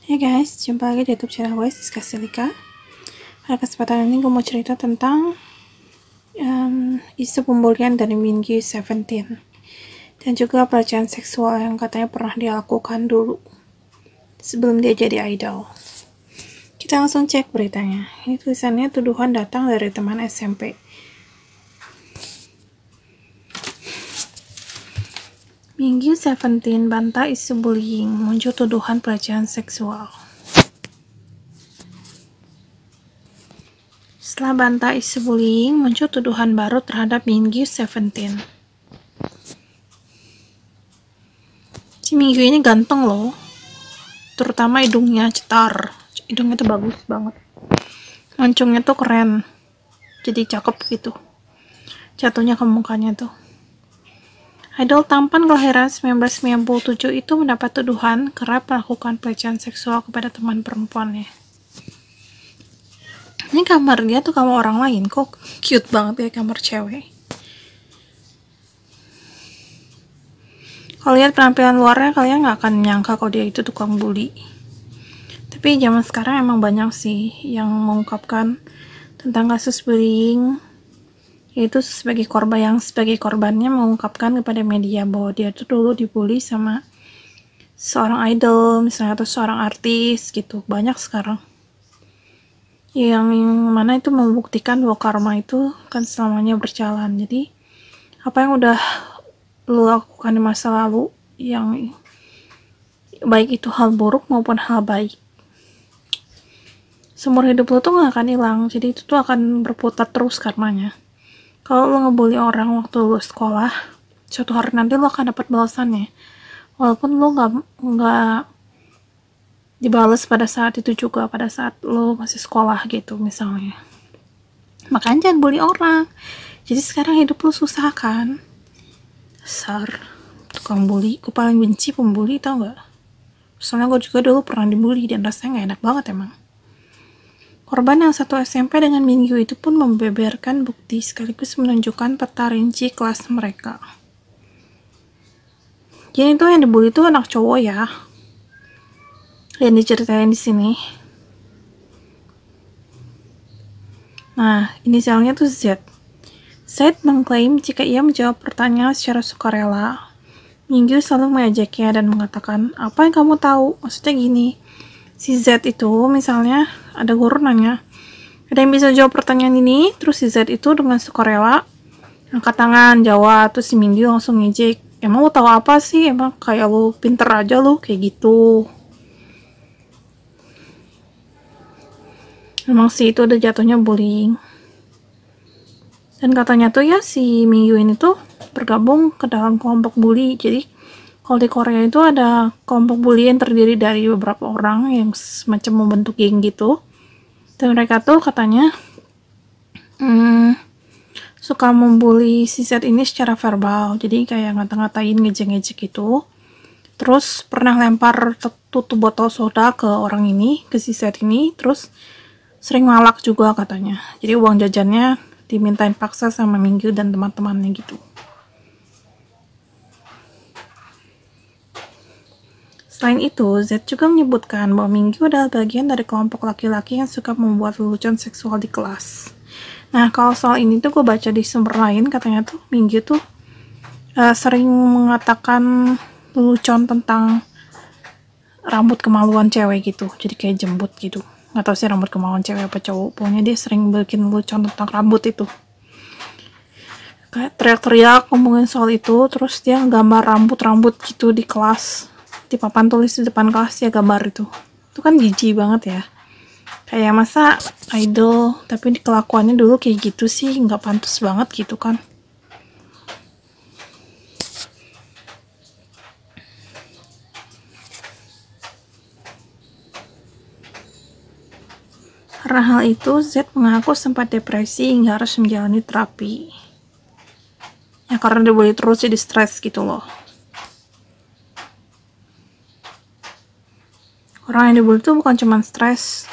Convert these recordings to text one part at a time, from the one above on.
Hey guys, jumpa lagi di YouTube channel gue, Siska Silika. Pada kesempatan ini gue mau cerita tentang isu pembulian dari Mingyu 17 dan juga pelecehan seksual yang katanya pernah dia lakukan dulu sebelum dia jadi idol. Kita langsung cek beritanya. Ini tulisannya tuduhan datang dari teman SMP. Mingyu 17 bantah isu bullying, muncul tuduhan pelecehan seksual. Setelah bantah isu bullying, muncul tuduhan baru terhadap Mingyu 17. Si Mingyu ini ganteng loh, terutama hidungnya cetar. Hidungnya tuh bagus banget, mancungnya tuh keren, jadi cakep gitu jatuhnya ke mukanya tuh. Idol tampan kelahiran 1997 itu mendapat tuduhan kerap melakukan pelecehan seksual kepada teman perempuannya. Ini kamar dia tuh kamar orang lain, kok cute banget ya kamar cewek. Kalau lihat penampilan luarnya, kalian nggak akan nyangka kalau dia itu tukang bully. Tapi zaman sekarang emang banyak sih yang mengungkapkan tentang kasus bullying, yaitu sebagai korbannya mengungkapkan kepada media bahwa dia tuh dulu dibully sama seorang idol misalnya, atau seorang artis gitu. Banyak sekarang yang mana itu membuktikan bahwa karma itu kan selamanya berjalan. Jadi apa yang udah lu lakukan di masa lalu, yang baik itu hal buruk maupun hal baik, seumur hidup lu tuh gak akan hilang. Jadi itu tuh akan berputar terus karmanya. Kalau lo ngebully orang waktu lo sekolah, suatu hari nanti lo akan dapat balasannya. Walaupun lo nggak dibalas pada saat itu juga, pada saat lo masih sekolah gitu misalnya. Makanya jangan bully orang. Jadi sekarang hidup lo susah kan? Dasar tukang bully. Gue paling benci pembuli, tau gak? Soalnya gue juga dulu pernah dibully dan rasanya gak enak banget emang. Korban yang satu SMP dengan Mingyu itu pun membeberkan bukti sekaligus menunjukkan peta rinci kelas mereka. Jadi itu yang dibully itu anak cowok ya, yang diceritain di sini. Nah, inisialnya tuh Z. Z mengklaim jika ia menjawab pertanyaan secara sukarela, Mingyu selalu mengajaknya dan mengatakan, apa yang kamu tahu? Maksudnya gini, si Z itu misalnya ada guru nanya, ada yang bisa jawab pertanyaan ini? Terus si Z itu dengan sukarela angkat tangan jawab, terus si Mingyu langsung ngejek, emang lo tahu apa sih? Emang kayak lo pinter aja lo, kayak gitu. Emang sih itu udah jatuhnya bullying. Dan katanya tuh ya si Mingyu ini tuh bergabung ke dalam kelompok bully. Jadi kalau di Korea itu ada kelompok bully yang terdiri dari beberapa orang yang semacam membentuk geng gitu. Dan mereka tuh katanya suka membuli si Z ini secara verbal. Jadi kayak ngata-ngatain, ngejek-ngejek gitu. Terus pernah lempar tutup botol soda ke orang ini, ke si Z ini. Terus sering malak juga katanya. Jadi uang jajannya dimintain paksa sama Mingyu dan teman-temannya gitu. Selain itu, Z juga menyebutkan bahwa Mingyu adalah bagian dari kelompok laki-laki yang suka membuat lelucon seksual di kelas. Nah, kalau soal ini tuh gue baca di sumber lain, katanya tuh Mingyu tuh sering mengatakan lelucon tentang rambut kemaluan cewek gitu. Jadi kayak jembut gitu. Gak tau sih rambut kemaluan cewek apa cowok. Pokoknya dia sering bikin lelucon tentang rambut itu. Kayak teriak-teriak ngomongin soal itu, terus dia gambar rambut-rambut gitu di kelas. Di papan tulis di depan kelas ya gambar itu kan jijik banget ya, kayak masa idol tapi kelakuannya dulu kayak gitu sih, nggak pantas banget gitu kan. Karena hal itu, Z mengaku sempat depresi hingga harus menjalani terapi ya, karena dia boleh terus jadi stres gitu loh. Orang yang dibully itu bukan cuma stres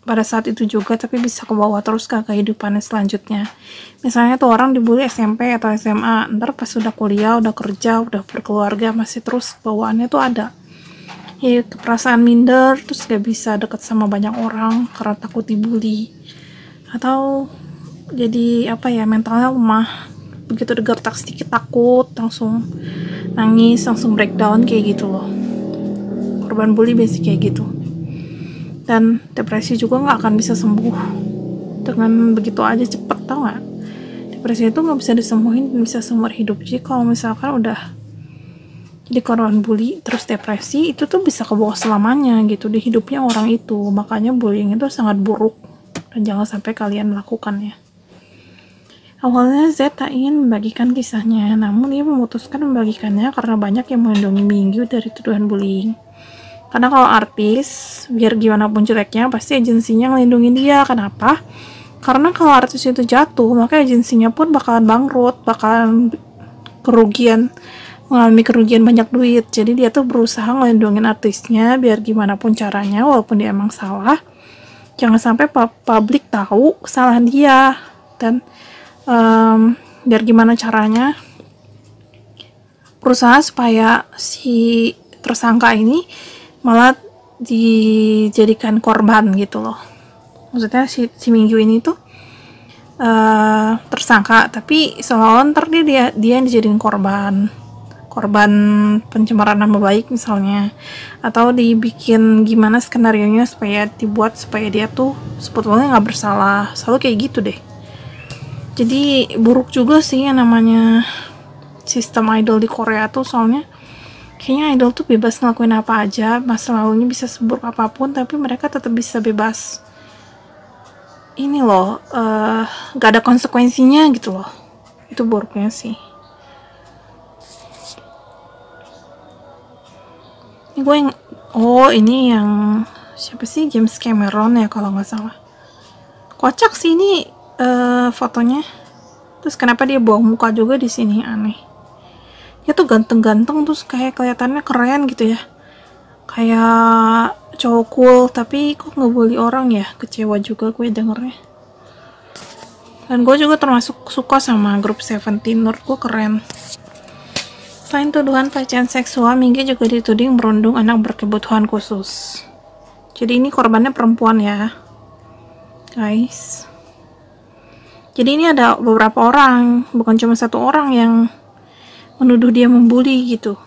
pada saat itu juga, tapi bisa ke bawah terus ke kehidupannya selanjutnya. Misalnya tuh orang dibully SMP atau SMA, ntar pas udah kuliah, udah kerja, udah berkeluarga, masih terus bawaannya tuh ada. ya keperasaan minder, terus gak bisa deket sama banyak orang karena takut dibully, atau jadi mentalnya lemah, begitu gertak sedikit takut langsung nangis, langsung breakdown kayak gitu loh. Korban bully biasanya kayak gitu. Dan depresi juga nggak akan bisa sembuh dengan begitu aja cepet, tau nggak? Depresi itu nggak bisa disembuhin, bisa seumur hidup. Jadi kalau misalkan udah jadi korban bully terus depresi, itu tuh bisa kebawa selamanya gitu di hidupnya orang itu. Makanya bullying itu sangat buruk dan jangan sampai kalian melakukannya. Awalnya Z tak ingin membagikan kisahnya, namun ia memutuskan membagikannya karena banyak yang melindungi Mingyu dari tuduhan bullying. Karena kalau artis, biar gimana pun jeleknya, pasti agensinya ngelindungin dia. Kenapa? Karena kalau artis itu jatuh, maka agensinya pun bakalan bangkrut, bakalan mengalami kerugian banyak duit. Jadi dia tuh berusaha ngelindungin artisnya, biar gimana pun caranya, walaupun dia emang salah, jangan sampai publik tahu kesalahan dia. Dan biar gimana caranya, berusaha supaya si tersangka ini malah dijadikan korban gitu loh. Maksudnya si Mingyu ini tuh tersangka, tapi seolah-olah ntar dia yang dijadiin korban pencemaran nama baik misalnya, atau dibikin gimana skenarionya supaya dia tuh sebetulnya nggak bersalah, selalu kayak gitu deh. Jadi buruk juga sih yang namanya sistem idol di Korea tuh, soalnya kayaknya idol tuh bebas ngelakuin apa aja, masa lalunya bisa seburuk apapun, tapi mereka tetap bisa bebas ini loh, gak ada konsekuensinya gitu loh. Itu buruknya sih. Ini yang siapa sih, James Cameron ya kalau nggak salah. Kocak sih ini fotonya. Terus kenapa dia buang muka juga di sini, aneh. Dia tuh ganteng-ganteng, terus kayak kelihatannya keren gitu ya, kayak cowok cool, tapi kok ngebully orang ya. Kecewa juga gue dengernya. Dan gue juga termasuk suka sama grup Seventeen, menurut gue keren. Selain tuduhan pelecehan seksual, Mingyu juga dituding merundung anak berkebutuhan khusus. Jadi ini korbannya perempuan ya guys. Jadi ini ada beberapa orang, bukan cuma satu orang yang menuduh dia membuli gitu.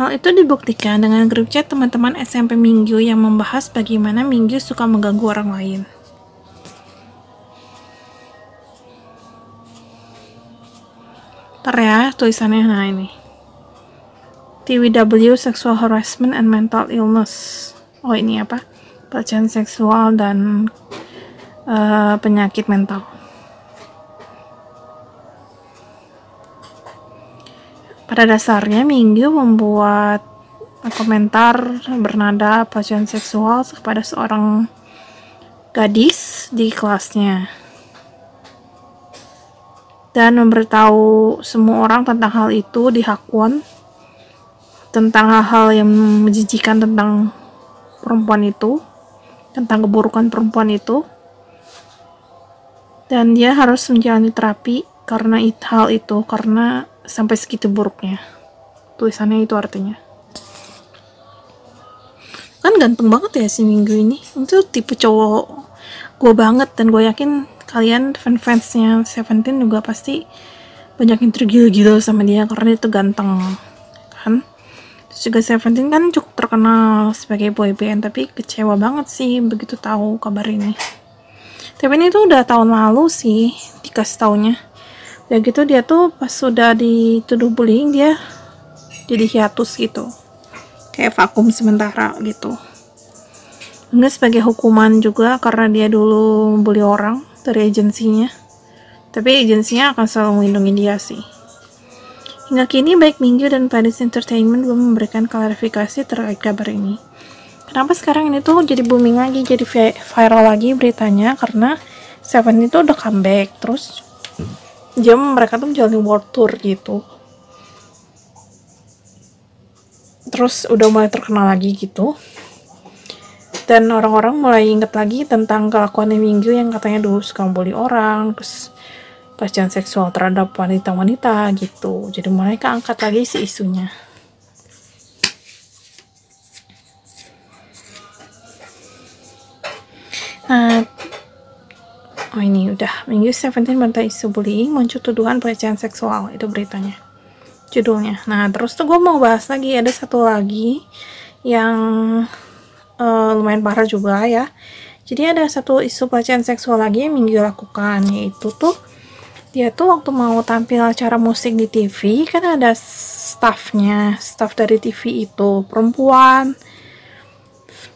Hal itu dibuktikan dengan grup chat teman-teman SMP Mingyu yang membahas bagaimana Mingyu suka mengganggu orang lain. Ntar ya tulisannya, nah ini. TWW Sexual Harassment and Mental Illness. Oh ini apa? Pelecehan seksual dan penyakit mental. Pada dasarnya Mingyu membuat komentar bernada pelecehan seksual kepada seorang gadis di kelasnya dan memberitahu semua orang tentang hal itu di Hakwon, tentang hal-hal yang menjijikan tentang perempuan itu, tentang keburukan perempuan itu, dan dia harus menjalani terapi karena hal itu, karena sampai segitu buruknya. Tulisannya itu artinya. Kan ganteng banget ya si Mingyu ini. Itu tipe cowok gue banget, dan gue yakin kalian fans-fansnya Seventeen juga pasti banyak yang tergila-gila sama dia karena dia tuh ganteng kan. Terus juga Seventeen kan cukup terkenal sebagai boyband, tapi kecewa banget sih begitu tahu kabar ini. Tapi ini tuh udah tahun lalu sih dikasih taunya. Ya gitu, dia tuh pas sudah dituduh bullying dia jadi hiatus gitu, kayak vakum sementara gitu. Enggak sebagai hukuman juga karena dia dulu bully orang dari agensinya, tapi agensinya akan selalu melindungi dia sih. Hingga kini baik Mingyu dan Paris Entertainment belum memberikan klarifikasi terkait kabar ini. Kenapa sekarang ini tuh jadi booming lagi, jadi viral lagi beritanya, karena Seven itu udah comeback, terus mereka tuh menjalani world tour gitu, terus udah mulai terkenal lagi gitu, dan orang-orang mulai inget lagi tentang kelakuan Mingyu yang katanya dulu suka bully orang, terus pelecehan seksual terhadap wanita-wanita gitu. Jadi mulai keangkat lagi si isunya. Oh ini udah, Minggu 17 bantah isu bullying, muncul tuduhan pelecehan seksual, itu beritanya, judulnya. Nah terus tuh gue mau bahas lagi, ada satu lagi yang lumayan parah juga ya. Jadi ada satu isu pelecehan seksual lagi yang Minggu lakukan, yaitu tuh dia tuh waktu mau tampil acara musik di TV, kan ada staff dari TV itu perempuan.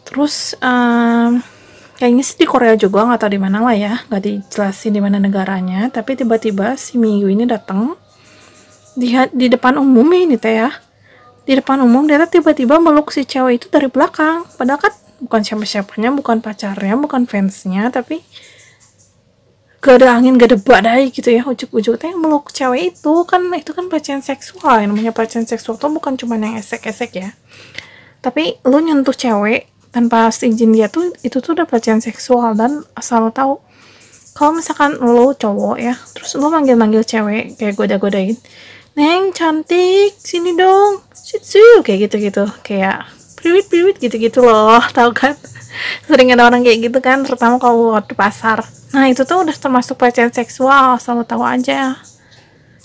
Terus kayaknya sih di Korea juga, nggak tahu di mana lah ya, nggak dijelasin di mana negaranya. Tapi tiba-tiba si Minggu ini datang di depan umum ini teh ya, di depan umum dia tiba-tiba meluk si cewek itu dari belakang, padahal kan bukan siapa-siapanya, bukan pacarnya, bukan fansnya, tapi gak ada angin gak ada badai gitu ya, ujuk-ujuk teh meluk cewek itu kan pelecehan seksual. Yang namanya pelecehan seksual tuh bukan cuma yang esek-esek ya, tapi lu nyentuh cewek tanpa izin dia tuh, itu tuh udah pelecehan seksual. Dan asal lo tahu, kalau misalkan lo cowok ya, terus lo manggil-manggil cewek kayak goda-godain, "Neng cantik, sini dong, sit kayak gitu-gitu, kayak priwit gitu-gitu loh, tahu kan? Sering ada orang kayak gitu kan, terutama kalau waktu pasar. Nah itu tuh udah termasuk pelecehan seksual, asal lo tahu aja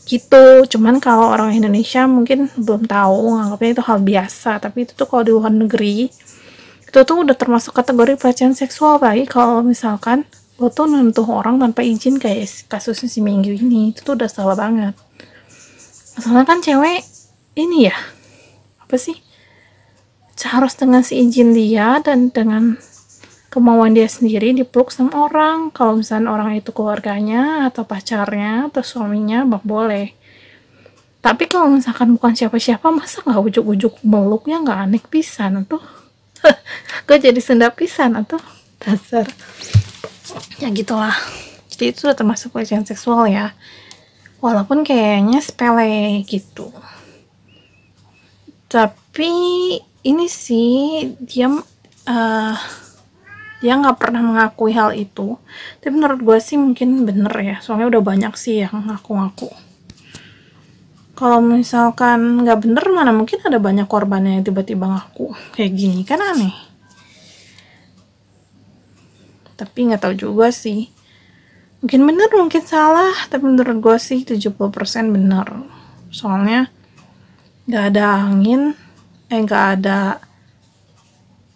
gitu. Cuman kalau orang Indonesia mungkin belum tahu, nganggapnya itu hal biasa, tapi itu tuh kalau di luar negeri itu tuh udah termasuk kategori pelecehan seksual. Apalagi kalau misalkan lo tuh nentuh orang tanpa izin, kayak kasusnya si Minggu ini, itu tuh udah salah banget. Soalnya kan cewek ini ya, apa sih, harus dengan seizin dia dan dengan kemauan dia sendiri dipeluk sama orang. Kalau misalnya orang itu keluarganya atau pacarnya atau suaminya, boleh. Tapi kalau misalkan bukan siapa-siapa, masa nggak ujuk-ujuk meluk, ya nggak, aneh pisan tuh. Gue jadi senda pisan atau dasar ya gitulah. Jadi itu udah termasuk pelecehan seksual ya, walaupun kayaknya sepele gitu. Tapi ini sih dia nggak pernah mengakui hal itu. Tapi menurut gue sih mungkin bener ya, soalnya udah banyak sih yang ngaku-ngaku. Kalau misalkan nggak bener, mana mungkin ada banyak korbannya yang tiba-tiba ngaku kayak gini, kan aneh. Tapi nggak tahu juga sih, mungkin bener mungkin salah, tapi menurut gue sih 70% bener. Soalnya nggak ada angin, nggak ada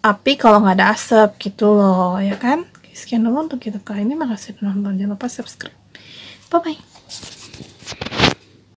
api kalau nggak ada asap gitu loh, ya kan? Sekian dulu untuk kita kali ini, makasih udah nonton, jangan lupa subscribe, bye bye.